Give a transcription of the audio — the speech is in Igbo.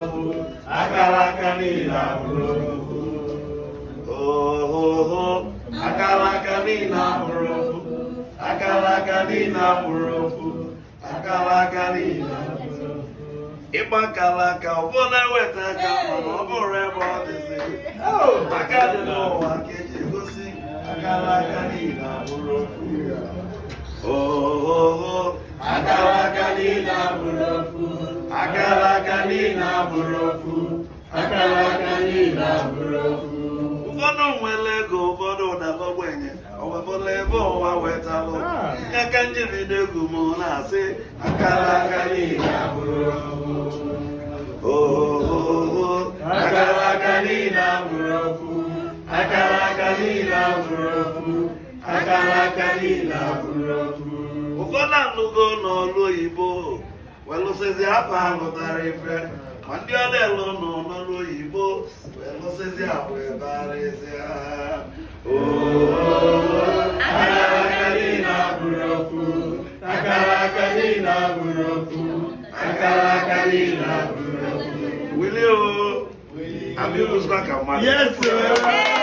Akalaka nina burofu. Oh, akalaka nina burofu. Akalaka nina burofu. Akalaka nina burofu. Ibakalaka obona wetaka mana obore bodisi. Oh, akadino wakeji gosi. Akalaka nina burofu. Oh, akalaka nina burofu. Akalaka nina burofu. Akalaka nina burofu. Ụfọdụ nwere ego, ụfọdụ ụdaba ogbenye, ọwefọdụ ebe ụwa wetalụ. Ya ka njirido egwu m na-asị, akalaka nina burofu. Oh, akalaka nina burofu. Akalaka nina burofu. Akalaka nina burofu. Ụfọdụ anụgo n'ọrụ oyibo welụsịzi afọ alụtara ife ma ndị ọrụ elu nọ n'ọrụ oyibo welụsịzi abụ ebarịzịa. Akalaka nina burofu. Akalaka nina burofu. Akalaka nina burofu. Willie o, I'm used back at my. Yes, sir.